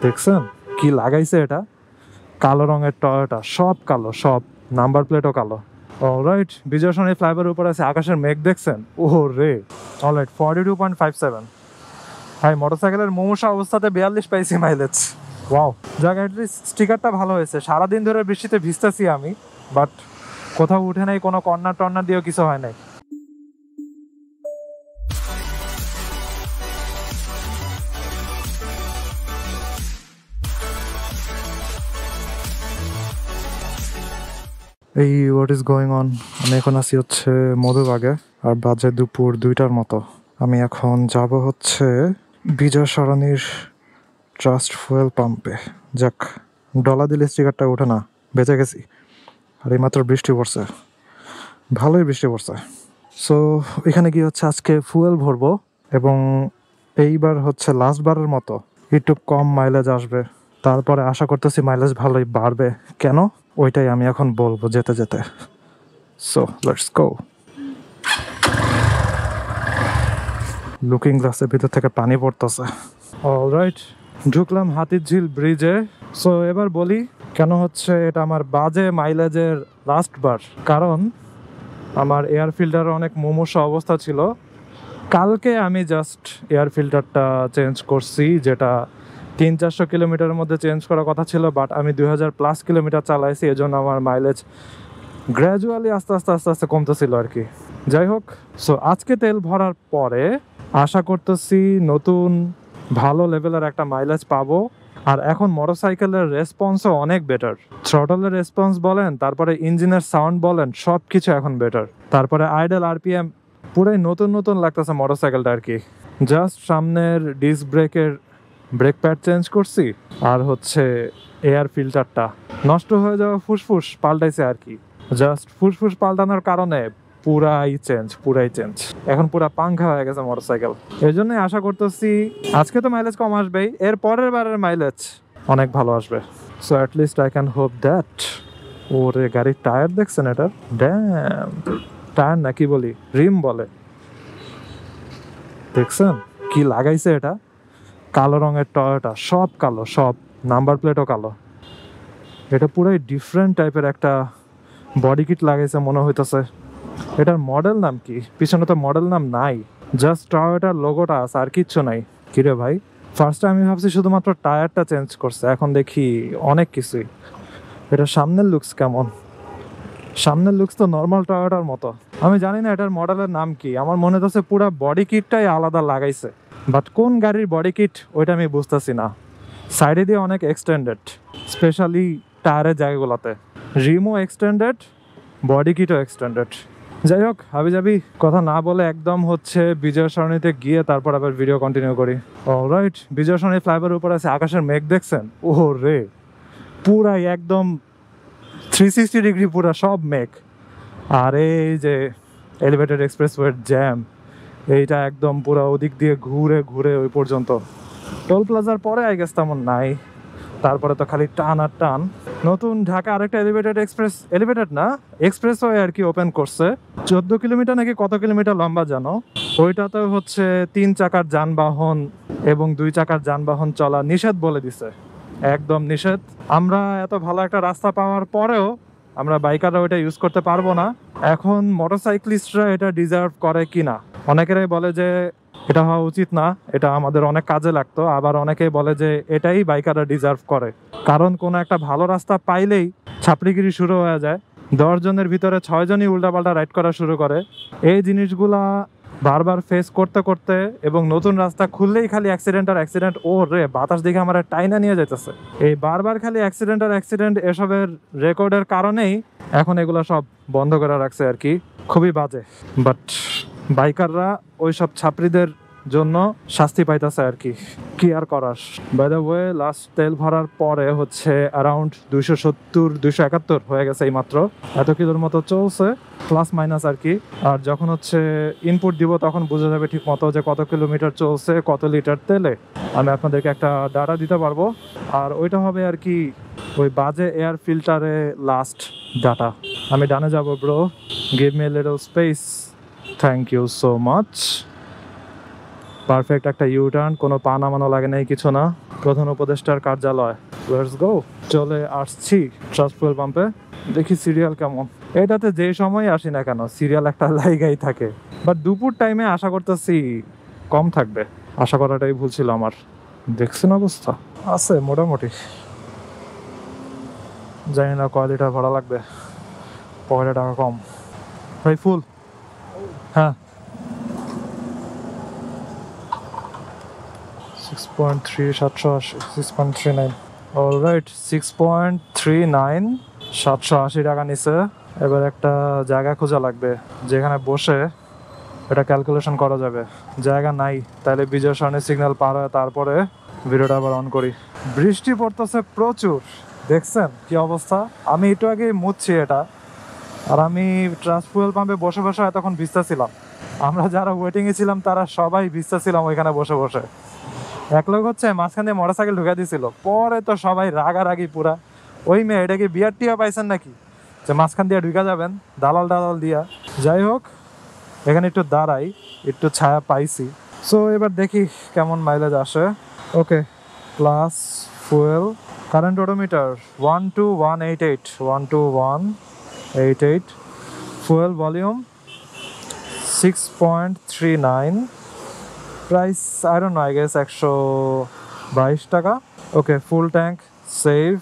দেখছেন কি লাগাইছে এটা? কালো রঙের টয়োটা, সব কালো, সব নাম্বার প্লেটও কালো। অলরাইট, বিজয় সরণি ফ্লাইওভারের উপর আছে, আকাশের মেঘ দেখছেন? ওহ রে। অলরাইট, 42.57। ভাই মোটরসাইকেলের মুমূর্ষু অবস্থাতে 42 পাইছি মাইলেজ। ওয়াও, যাক অ্যাটলিস্ট স্টিকারটা ভালো হয়েছে। সারাদিন ধরে বৃষ্টিতে ভিজতেছি আমি, বাট কোথাও উঠে নাই, কোনো কর্নার টর্নার দিয়েও কিছু হয় নাই। এই হোয়াট ইজ গোয়িং অন। আমি এখন আছি হচ্ছে মধুবাগে, আর বাজে দুপুর 2টার মতো। আমি এখন যাব হচ্ছে বিজয় সরণির ট্রাস্ট ফুয়েল পাম্পে। যাক, ডলা দিলে স্টিকারটা ওঠে না, বেঁচে গেছি। আর এইমাত্র বৃষ্টি পড়ছে, ভালোই বৃষ্টি পড়ছে। সো এখানে গিয়ে হচ্ছে আজকে ফুয়েল ভরবো, এবং এইবার হচ্ছে লাস্ট বারের মতো একটু কম মাইলেজ আসবে। তারপরে আশা করতেছি মাইলেজ ভালোই বাড়বে। কেন, ওইটাই আমি এখন বলবো যেতে যেতে। So let's go. লুকিং গ্লাসের ভিতর থেকে পানি পড়তেছে। অলরাইট, ঢুকলাম হাতিরঝিল ব্রিজে। সো এবার বলি কেন হচ্ছে এটা আমার বাজে মাইলেজের লাস্ট বার। কারণ আমার এয়ার ফিল্টারে অনেক মুমূর্ষু অবস্থা ছিল। কালকে আমি জাস্ট এয়ার ফিল্টারটা চেঞ্জ করছি, যেটা 300-400 কিলোমিটারের মধ্যে চেঞ্জ করার কথা ছিল, বাট আমি 2000+ কিলোমিটার চালাইছি, এজন্য আমার মাইলেজ গ্র্যাজুয়ালি আস্তে আস্তে আস্তে আস্তে কমতেছিল আর কি। যাই হোক, সো আজকে তেল ভরার পরে আশা করতেছি নতুন ভালো লেভেলের একটা মাইলেজ পাবো। আর এখন মোটরসাইকেলের রেসপন্সও অনেক বেটার। থ্রটলের রেসপন্স বলেন, তারপরে ইঞ্জিনের সাউন্ড বলেন, সব কিছু এখন বেটার। তারপরে আইডল আরপিএম পুরাই নতুন নতুন লাগতেছে মোটরসাইকেলটা আর কি। জাস্ট সামনের ডিস্ক ব্রেকের ব্রেক প্যাড চেঞ্জ করছি, আর হচ্ছে এয়ার ফিল্টারটা নষ্ট হয়ে যাওয়া ফুসফুস পাল্টাইছে আর কি। জাস্ট ফুসফুস পাল্টানোর কারণে পুরাই চেঞ্জ। এখন পুরা পাংখা হয়ে গেছে মোটরসাইকেল। এই জন্যই আশা করতেছি আজকে তো মাইলেজ কম আসবেই, এর পরের বারের মাইলেজ অনেক ভালো আসবে। So at least I can hope that. ওরে গাড়ির টায়ার দেখছেন? এটা ড্যাম টায়ার না, কি বলি, রিম বলে। দেখছেন কি লাগাইছে এটা? কালো রঙের টয়োটা, সব কালো, সব নাম্বার প্লেটও কালো। এটা পুরাই ডিফারেন্ট টাইপের একটা বডি কিট লাগাইছে মনে হইতেছে। এটার মডেল নাম কি? পিছনে তো মডেল নাম নাই, জাস্ট টয়োটার লোগোটা আছে, আর কিচ্ছু নাই। কিরে ভাই, ফার্স্টে আমি ভাবছি শুধুমাত্র টায়ারটা চেঞ্জ করছে, এখন দেখি অনেক কিছুই। এটা সামনের লুকস কেমন? সামনের লুকস তো নর্মাল টয়োটার মতো। আমি জানি না এটার মডেলের নাম কি, আমার মনে হচ্ছে পুরো বডি কিটটাই আলাদা লাগাইছে, বাট কোন গাড়ির বডি কিট ওইটা আমি বুঝতেছি না। সাইডে দিয়ে অনেক এক্সটেন্ডেড, স্পেশালি টায়ারের জায়গাগুলোতে। রিমও এক্সটেন্ডেড, বডি কিটও এক্সটেন্ডেড। যাই হোক, হাবিজাবি কথা না বলে একদম হচ্ছে বিজয় সরণিতে গিয়ে তারপর আবার ভিডিও কন্টিনিউ করি। অলরাইট, বিজয় সরণি ফ্লাইওভারের উপর আছে, আকাশের মেঘ দেখছেন? ওহ রে, পুরাই একদম 360 ডিগ্রি পুরা সব মেঘ। আর এই যে এলিভেটেড এক্সপ্রেসওয়ের জ্যাম, এইটা একদম পুরো ওদিক দিয়ে ঘুরে ঘুরে ওই পর্যন্ত। টোল প্লাজার পরে আই গেস তেমন নাই, তারপরে তো খালি টান আর টান। নতুন ঢাকা আরেকটা এলিভেটেড না, এক্সপ্রেসওয়ে আর কি ওপেন করছে। 14 কিলোমিটার নাকি কত কিলোমিটার লম্বা জানো? ওইটাতে হচ্ছে 3 চাকার যানবাহন এবং 2 চাকার যানবাহন চলা নিষেধ বলে দিছে, একদম নিষেধ। আমরা এত ভালো একটা রাস্তা পাওয়ার পরেও আমরা বাইকাররা ওইটা ইউজ করতে পারবো না। এখন মোটরসাইক্লিস্টরা এটা ডিজার্ভ করে কিনা, অনেকেরাই বলে যে এটা হওয়া উচিত না, এটা আমাদের অনেক কাজে লাগতো। আবার অনেকেই বলে যে এটাই বাইকাররা ডিজার্ভ করে, কারণ কোনো একটা ভালো রাস্তা পাইলেই ছাপড়িগিরি শুরু হয়ে যায়। 10 জনের ভিতরে 6 জনই উল্টাপাল্টা রাইড করা শুরু করে। এই জিনিসগুলা বারবার ফেস করতে করতে, এবং নতুন রাস্তা খুললেই খালি অ্যাক্সিডেন্ট। ও রে, বাতাস দিকে আমার টাইনা নিয়ে যাইতেছে। এই বারবার খালি অ্যাক্সিডেন্ট এসবের রেকর্ডের কারণেই এখন এগুলো সব বন্ধ করে রাখছে আর কি। খুবই বাজে, বাট বাইকাররা ওই সব ছাত্রীদের জন্য শাস্তি পাইতেছে আর কি। কি আর করার। বাই দ্য ওয়ে, লাস্ট তেল ভরার পরে হচ্ছে অ্যারাউন্ড 270-271 হয়ে গেছে এই মাত্র। এত কিলোর মতো চলছে, প্লাস মাইনাস আর কি। আর যখন হচ্ছে ইনপুট দিব তখন বোঝা যাবে ঠিক মতো যে কত কিলোমিটার চলছে, কত লিটার তেলে। আমি আপনাদেরকে একটা ডাটা দিতে পারবো, আর ওইটা হবে আর কি ওই বাজে এয়ার ফিল্টারে লাস্ট ডাটা। আমি ডানে যাবো bro, give me a little space, thank you so much. Perfect একটা ইউ টার্ন, কোনো পা নামানো লাগে নাই, কিছু না। প্রধান উপদেষ্টার কার্যালয়। Let's go. চলে আসছি ট্রাস্ট ফুয়েল পাম্পে, দেখি সিরিয়াল কেমন। এটাতে যে সময় আসি না কেন সিরিয়াল একটা লাইগাই থাকে, বাট দুপুর টাইমে আশা করতেছি কম থাকবে। আশা করাটাই ভুল ছিল আমার। দেখছেন অবস্থা আছে মোটামুটি। জানি না কয় লিটার ভাড়া লাগবে, পকেটে টাকা কম। ভাই ফুল? হ্যাঁ 6.3 780 6.39। অলরাইট 6.39 780 টাকা নিছে। এবার একটা জায়গা খোঁজা লাগবে যেখানে বসে এটা ক্যালকুলেশন করা যাবে। জায়গা নাই, তাহলে বিজয় সরণি সিগন্যাল পার হয় তারপরে ভিডিওটা আবার অন করি। বৃষ্টি পড়তেছে প্রচুর, দেখছেন কি অবস্থা। আমি একটু আগে মুছছি এটা, আর আমি ট্রাস্ট ফুয়েল পাম্পে বসে বসে এতক্ষণ ভিজতেছিলাম। আমরা যারা ওয়েটিংয়ে ছিলাম তারা সবাই ভিজতেছিলাম ওইখানে বসে বসে। এক লোক হচ্ছে মাঝখান দিয়ে মোটরসাইকেল ঢুকে দিয়েছিল, পরে তো সবাই রাগারাগি পুরা। ওই মেয়ে এটা কি বিয়ার টিয়া পাইছেন নাকি যে মাঝখান দিয়ে ঢুকে যাবেন দালাল দিয়া। যাই হোক, এখানে একটু দাঁড়াই, একটু ছায়া পাইছি। সো এবার দেখি কেমন মাইলেজ আসে। Okay, plus fuel current odometer 12188 12188। Fuel volume 6.39। Price I don't know, I guess 122 টাকা। Okay, full tank save.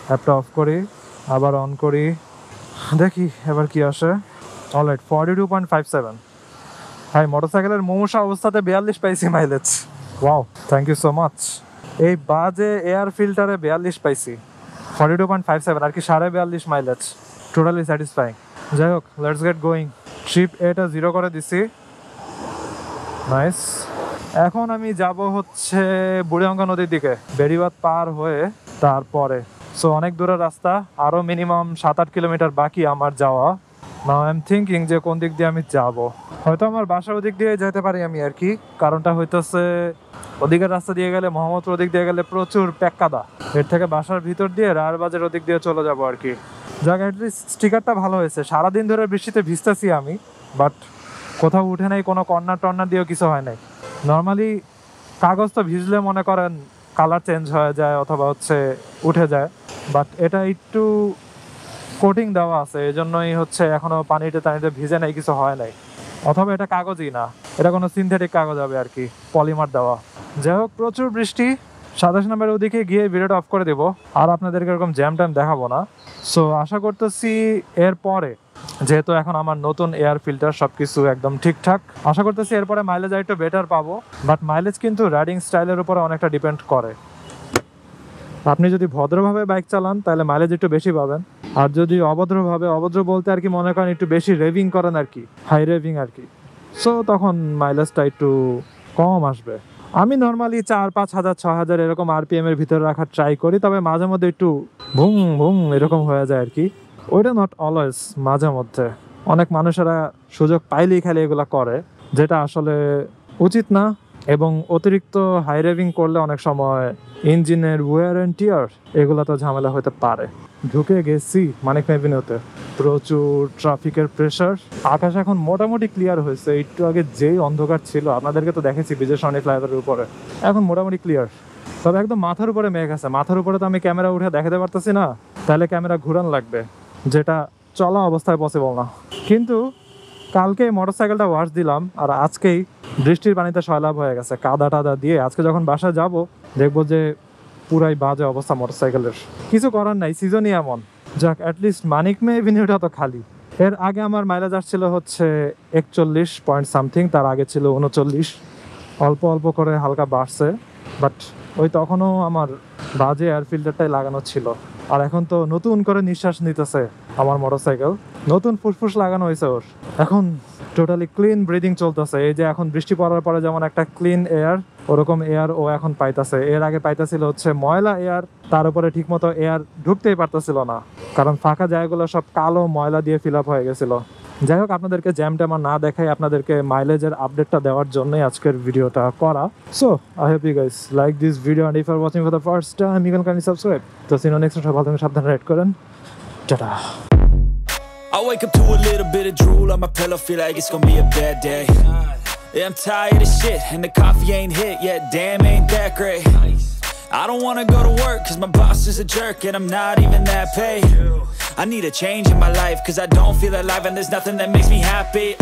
অ্যাপটা অফ করি, আবার অন করি, দেখি এবার কি আসে। অলরাইট 42.57। ভাই মোটরসাইকেলের মুমূর্ষা অবস্থাতে 42 পাইছি mileage. Wow, thank you so much. এই বাজে এয়ার ফিল্টারে 42 পাইছি, 42.57 আর কি 42.5 মাইলেজ। Totally satisfying. যাই হোক, লেটস গেট গোয়িং। ট্রিপ এটা 0 করে দিছি। নাইস। এখন আমি যাব হচ্ছে বুড়িগঙ্গা নদীর দিকে, বেড়িবাঁধ পার হয়ে তারপরে। সো অনেক দূরের রাস্তা, আরও মিনিমাম 7-8 কিলোমিটার বাকি আমার যাওয়া। নাও আই এম থিঙ্কিং যে কোন দিক দিয়ে আমি যাব। হয়তো আমার বাসার ওদিক দিয়ে যেতে পারি আমি আর কি। কারণটা হইতেছে ওদিকের রাস্তা দিয়ে গেলে, মোহাম্মদপুর ওদিক দিয়ে গেলে প্রচুর প্যাক্কাদা। এর থেকে বাসার ভিতর দিয়ে রায়েরবাজার ওদিক দিয়ে চলে যাব আর কি। যাক, অ্যাটলিস্ট স্টিকারটা ভালো হয়েছে। সারাদিন ধরে বৃষ্টিতে ভিজতেছি আমি, বাট কোথাও উঠে নাই, কোনো কর্নার টর্নার দিয়েও কিছু হয় নাই। নর্মালি কাগজ তো ভিজলে মনে করেন কালার চেঞ্জ হয়ে যায় অথবা হচ্ছে উঠে যায়, বাট এটা একটু কোটিং দেওয়া আছে, এই জন্যই হচ্ছে এখনো পানিতে ভিজে নাই, কিছু হয় নাই। অথবা এটা কাগজই না, এটা কোনো সিনথেটিক কাগজ হবে আর কি, পলিমার দেওয়া। যাই হোক, প্রচুর বৃষ্টি। 27 নম্বরের ওদিকে গিয়ে ভিডিওটা অফ করে দেবো, আর আপনাদেরকে এরকম জ্যাম ট্যাম দেখাবো না। সো আশা করতেছি এরপরে, যেহেতু এখন আমার নতুন এয়ার ফিল্টার সবকিছু একদম ঠিকঠাক, আশা করতেছি এরপরে মাইলেজ একটু বেটার পাবো। বাট মাইলেজ কিন্তু রাইডিং স্টাইলের উপরে অনেকটা ডিপেন্ড করে। আপনি যদি ভদ্রভাবে বাইক চালান তাহলে মাইলেজ একটু বেশি পাবেন, আর যদি অভদ্রভাবে, অভদ্র বলতে আর কি মনে করেন একটু বেশি রেভিং করেন আর কি, হাই রেভিং আর কি, সো তখন মাইলেজটা একটু কম আসবে। আমি নর্মালি 4-5 হাজার 6 হাজার এরকম আরপিএম এর ভিতরে রাখার ট্রাই করি, তবে মাঝে মধ্যে একটু ভুং ভুং এরকম হয়ে যায় আর কি। ওইটা নট অলওয়েজ, মাঝে মধ্যে। অনেক মানুষেরা সুযোগ পাইলেই খালি এগুলা করে, যেটা আসলে উচিত না। এবং অতিরিক্ত হাই রেভিং করলে অনেক সময় ইঞ্জিনের ওয়্যার অ্যান্ড টিয়ার এগুলো তো ঝামেলা হতে পারে। ঢুকে গেছি মানিক এভিনিউতে, প্রচুর ট্রাফিকের প্রেশার। আকাশ এখন মোটামুটি ক্লিয়ার হয়েছে, একটু আগে যেই অন্ধকার ছিল আপনাদেরকে তো দেখেছি বিজয় সরণি ফ্লাইওভারের উপরে, এখন মোটামুটি ক্লিয়ার। তবে একদম মাথার উপরে মেঘ আছে, মাথার উপরে তো আমি ক্যামেরা উঠে দেখাতে পারতেছি না, তাহলে ক্যামেরা ঘুরান লাগবে, যেটা চলা অবস্থায় পসিবল না। কিন্তু কালকে মোটরসাইকেলটা ওয়াশ দিলাম, আর আজকেই বৃষ্টির পানিতে সয়লাভ হয়ে গেছে কাদা টাদা দিয়ে। আজকে যখন বাসায় যাব দেখবো যে পুরাই বাজে অবস্থা মোটরসাইকেলের। কিছু করার নাই, সিজনই এমন। যাক, অ্যাটলিস্ট মানিক মে এভিনিউটা তো খালি। এর আগে আমার মাইলেজ আসছিল হচ্ছে 41 পয়েন্ট সামথিং, তার আগে ছিল 39। অল্প অল্প করে হালকা বাড়ছে, বাট ওই তখনও আমার বাজে এয়ার ফিল্টারটাই লাগানো ছিল। আর এখন তো নতুন করে নিঃশ্বাস নিতেছে আমার মোটরসাইকেল, নতুন ফুসফুস লাগানো হয়েছে ওর। এখন টোটালি ক্লিন ব্রিদিং চলতেছে। এই যে এখন বৃষ্টি পড়ার পরে যেমন একটা ক্লিন এয়ার, ওরকম এয়ার ও এখন পাইতেছে। এর আগে পাইতেছিল হচ্ছে ময়লা এয়ার, তার উপরে ঠিক মতো এয়ার ঢুকতেই পারতেছিল না, কারণ ফাঁকা জায়গাগুলো সব কালো ময়লা দিয়ে ফিল আপ হয়ে গেছিল। যাই হোক, আপনাদেরকে জ্যাম ট্যাম না দেখাই, আপনাদেরকে মাইলেজের আপডেটটা দেওয়ার জন্যই আজকের ভিডিওটা করা। So I hope you guys like this video, and if you are watching for the first time you can kindly subscribe. তো সিনো নেক্সট, ভালো থাকুন, সাবধানে রাইড করেন, tata. I wake up to a little bit of drool on my pillow, feel like it's gonna be a bad day. Yeah, I'm tired of shit, and the coffee ain't hit yet. Damn, ain't that great. I don't wanna go to work, cause my boss is a jerk, and I'm not even that paid. I need a change in my life, cause I don't feel alive, and there's nothing that makes me happy.